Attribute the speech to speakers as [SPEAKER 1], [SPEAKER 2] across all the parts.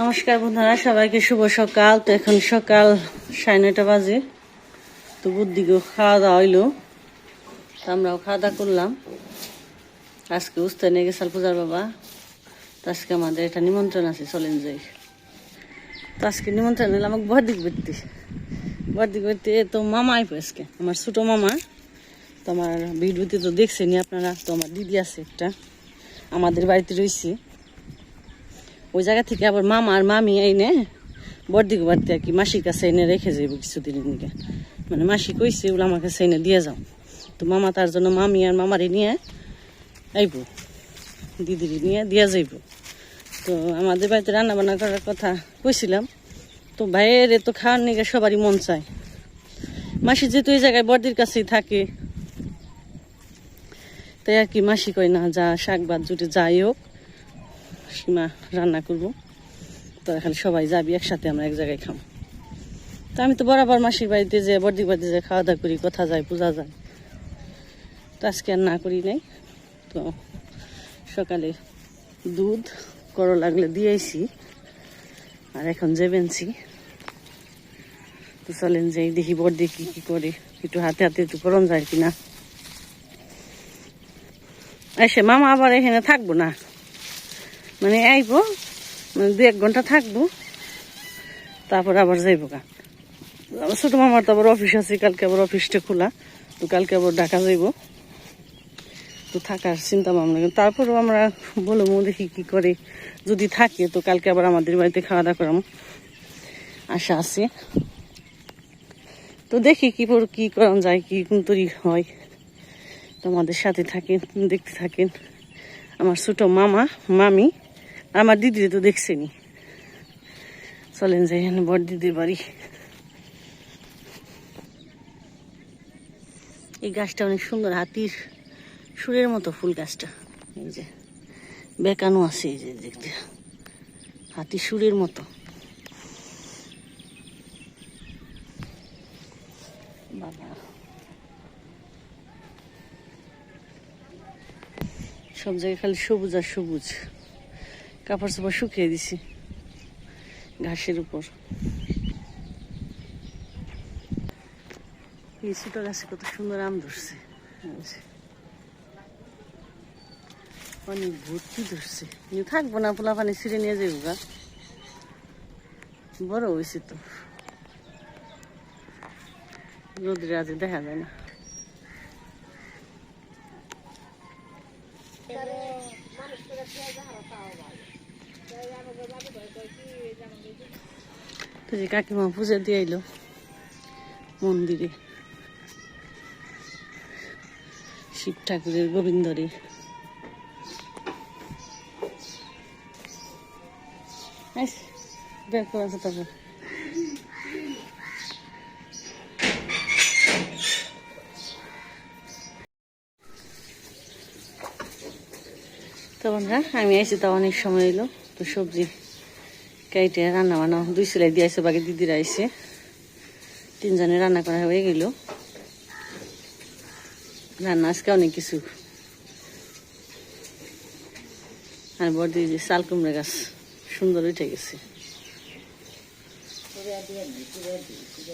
[SPEAKER 1] নমস্কার বন্ধুরা, সবাইকে শুভ সকাল। তো এখন সকাল 9:30 বাজে। তো বুদ্ধিকে খাওয়া দাওয়া হইলো, তো আমরাও খাওয়া দাওয়া করলাম। আজকে উস্তায় নিয়ে গেছাল পূজার বাবা। তো আজকে আমাদের একটা নিমন্ত্রণ আছে, চলেন যাই। তো আজকে নিমন্ত্রণ হলো আমাকে বড়দিক বেড়তে। তো মামা আইব আজকে, আমার ছোট মামা। তো আমার ভিডিওতে তো দেখছেনি আপনারা। তো আমার দিদি আছে একটা, আমাদের বাড়িতে রয়েছে। ওই জায়গা থেকে আবার মামা আর মামি এনে বড়দিকে বাড়তে আর কি মাসির কাছে এনে রেখে যাইব কিছুদিনের দিকে। মানে মাসি কইছে ওগুলো আমার কাছে এনে দিয়ে যাও। তো মামা তার জন্য মামি আর মামারে নিয়ে আইব, দিদির নিয়ে দিয়ে যাইব। তো আমাদের বাড়িতে রান্না বান্না করার কথা কইছিলাম। তো ভাইয়ের তো খাওয়ার নিয়ে সবারই মন চায়। মাসি যেহেতু এই জায়গায় বড়দির কাছেই থাকে, তাই আর কি মাসি কয় না যা শাক ভাত জুটে যাই হোক সীমা রান্না করবো। তো খালি সবাই যাবি একসাথে, আমরা এক জায়গায় খাবো। তো আমি তো বরাবর মাসির বাড়িতে যে বড়দির বাড়িতে যে খাওয়া দাওয়া করি, কথা যায়, পূজা যায়। তো আজকে আর না করি নাই। তো সকালে দুধ করো লাগলে দিয়েছি, আর এখন যাবেনছি। তো চলেন যাই, দেখি বড়দি কি কি করে, একটু হাতে হাতে একটু করন যায় কিনা। এসে মামা আবার এখানে থাকবো না, মানে আইব, মানে 2-1 ঘন্টা থাকবো, তারপর আবার যাইব গা। ছোট মামার তো আবার অফিস আছে, কালকে আবার অফিসটা খোলা। তো কালকে আবার ঢাকা যাইব। তো থাকার চিন্তা ভাবনা, তারপরেও আমরা বলবো দেখি কি করে। যদি থাকে তো কালকে আবার আমাদের বাড়িতে খাওয়া দাওয়া করাম আশা আছে। তো দেখি কি করান যায়, কি তৈরি হয়। তো আমাদের সাথে থাকেন, দেখতে থাকেন। আমার ছোট মামা মামি আমার দিদি তো দেখছেনি। চলেন যাই এখানে বড় দিদির বাড়ি। এই গাছটা অনেক সুন্দর, হাতির সুরের মতো ফুল গাছটা। এই যে বেকানো আছে, এই যে দেখতে হাতির সুরের মতো। বাবা, সব জায়গায় খালি সবুজ আর সবুজ। কাপড় চোপড় শুকিয়ে দিছি ঘাসের উপর। এই ছোট গাছে কত সুন্দর আম ধরছে, অনেক ভর্তি ধরছে। থাকবো না, পোলা পানি ছিঁড়ে নিয়ে যাবো গা, বড় হয়েছে তো। রোদ্রে আজ দেখা যায় না। তো যে কাকিমা পূজা দিয়ে আইলো মন্দিরে, শিব ঠাকুরের, গোবিন্দরে। বের করা আছে তারপর। তখন আমি আইসি, তা অনেক সময় এলো। তো সবজি কাইটে রান্না বান্না 2 সেলাই দিয়ে আসে, বাকি দিদিরা আইসে। 3 জনে রান্না করা হয়ে গেল। রান্না আজকে অনেক কিছু। আর বড়দি যে চাল কুমড়া গাছ সুন্দর উঠে গেছে।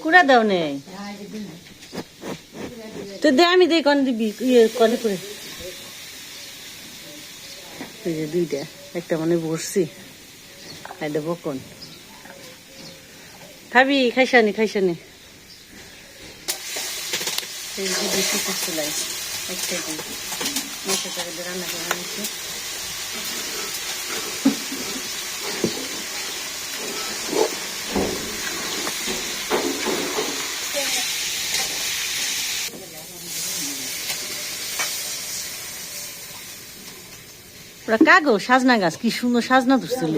[SPEAKER 1] কুড়া দাও নেই তো দে, আমি দেই কন দিবি, কলে করে। এই যে 2টা, একটা মানে বসছি, এটা বকন। খাবি? খাইসানি এই যে বেশি চুলাই একটা দিই মাছের তরকারি রান্না করে নিচ্ছি। ওরা কাগো সাজনা গাছ, কি সুন্দর সাজনা ধরছিল।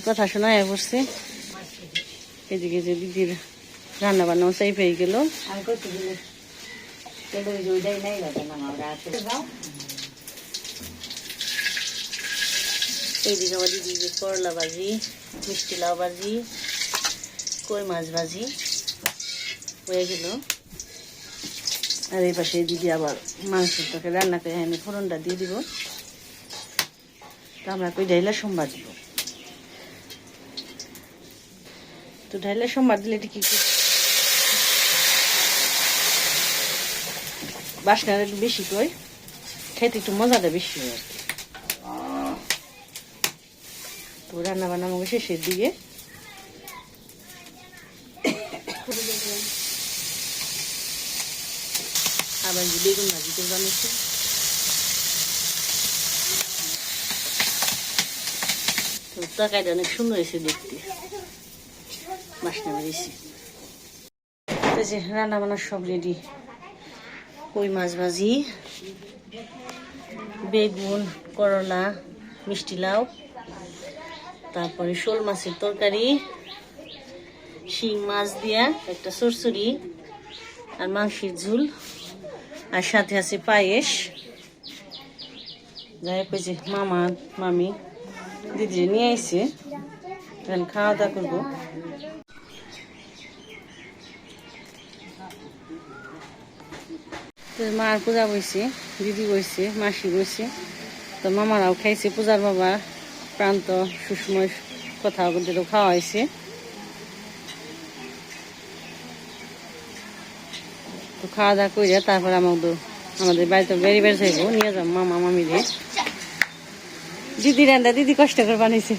[SPEAKER 1] কথা শোনা পড়ছে। এদিকে যে দিদির রান্না বান্নাও চাই পেয়ে গেল। এইদিকে আবার দিদি যে করলা ভাজি, মিষ্টি লাউ ভাজি, কই মাছ ভাজি হয়ে গেল। আর এই পাশে দিদি আবার মাংসটাকে রান্না করে আমি ফোড়নটা দিয়ে দিব। তো আমরা কই ঢাইলা সোমবার দিব। তো ঢাইলা সোমবার দিলে এটা কি বাসনাটা একটু বেশি কই, খেতে একটু মজাটা বেশি হয় আর কি। তো রান্না বান্না আমাকে শেষের দিকে। আবার বেগুন ভাজি করবো আমি। তো তরকারিটা অনেক সুন্দর হয়েছে দেখতে, বাসনা বেরিয়েছে। রান্না বান্না সব রেডি। কই মাছ ভাজি, বেগুন, করলা, মিষ্টি লাউ, তারপরে শোল মাছের তরকারি, শিং মাছ দিয়া একটা চরচড়ি, আর মাংসের ঝোল, আর সাথে আছে পায়েস। যাই হোক যে মামা মামি দিদি নিয়ে আইছে, এখন খাওয়া দাওয়া করবো। মার পূজা বইছে, দিদি বইছে, মাসি বইছে, তো মামারাও খাইছে। পূজার বাবা প্রান্ত সুসময় কথা বলতে খাওয়া হয়েছে। তো খাওয়া দাওয়া করে তারপর আমাদের বাড়িতে বেড়ে বেড়ে যাইব, নিয়ে যাবো মামা মামিরে। দিদি রান্না দিদি কষ্ট করে বানিয়েছে,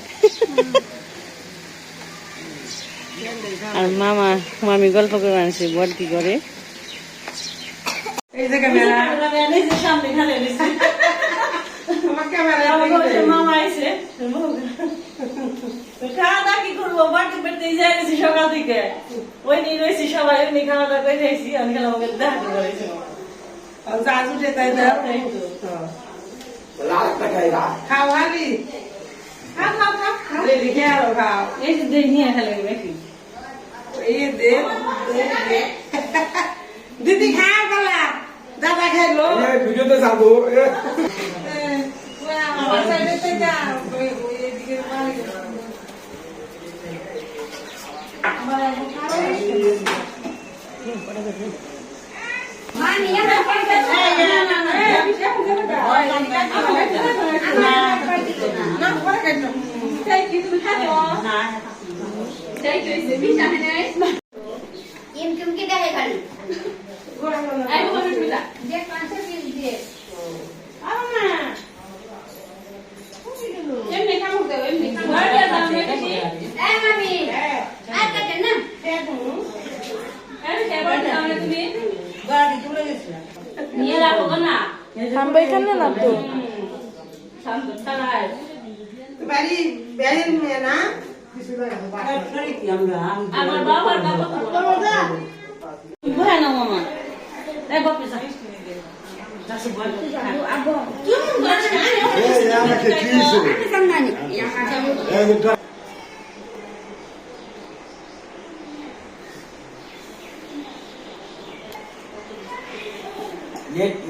[SPEAKER 1] আর মামা মামি গল্প করে বানিয়েছে বড়টি করে। মামা আইছে খাওয়া দাওয়া কি করবো, বাড়তে পেটতে যাইছি সকাল থেকে, ওই নিয়ে রয়েছি সবাই, ওই নিয়ে খাওয়া দাওয়া করে যাইছি। আমি খেলাম আমাকে দেখা করেছি খাওয়ালি দিদি খাওয়া গলা দাদা খাইলো ভিডিওতে যাবো।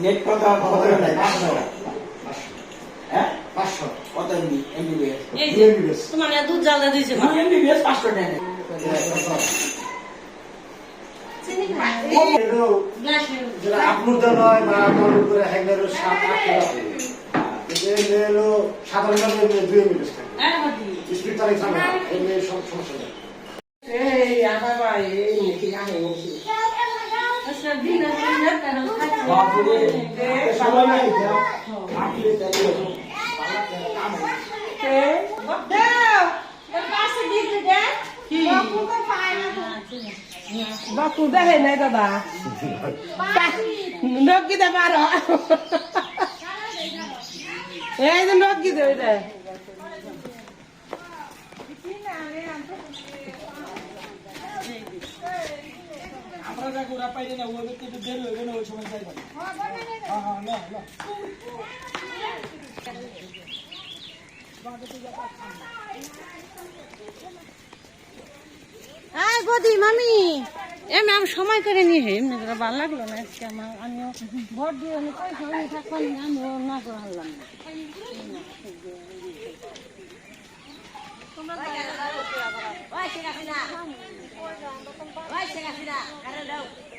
[SPEAKER 1] নেট কত কত এমবিবিএস তোমার দুধ জ্বালা দিয়েছে এমবিবিএস 500 টাকা আপনার নয় না আমার উপরে হ্যাঙ্গারের 7-8 এলো সাধারণভাবে 2 এমবিবিএস স্পিড তারিখ জানা এমনি সব সমস্যা নেই। এই আদা ভাই এই নাকি আহে বলছি আচ্ছা দিন না কেন খাচ্ছি বাপরে সবাই নাই আপনি তাই কাম এ দাও এর পাশে দিতে দে কি বাপু তো পায় না বাপু দেখে নাই দাদা লোক কি দে পারো এই যে লোক কি দে রে আপনারা গোড়া পাইলে না ওই ব্যক্তি দেরি হইবে না ওই সময় যাইবা হ্যাঁ হ্যাঁ না না আয় বদি মামি এমনি আমি সময় করে নিয়ে এমনি করে ভালো লাগলো না আজকে আমার আমিও ভোট দিয়ে আমি কই থাকলাম আমিও না করে হারলাম না
[SPEAKER 2] Vai chegar final. Vai chegar final. Cara, não.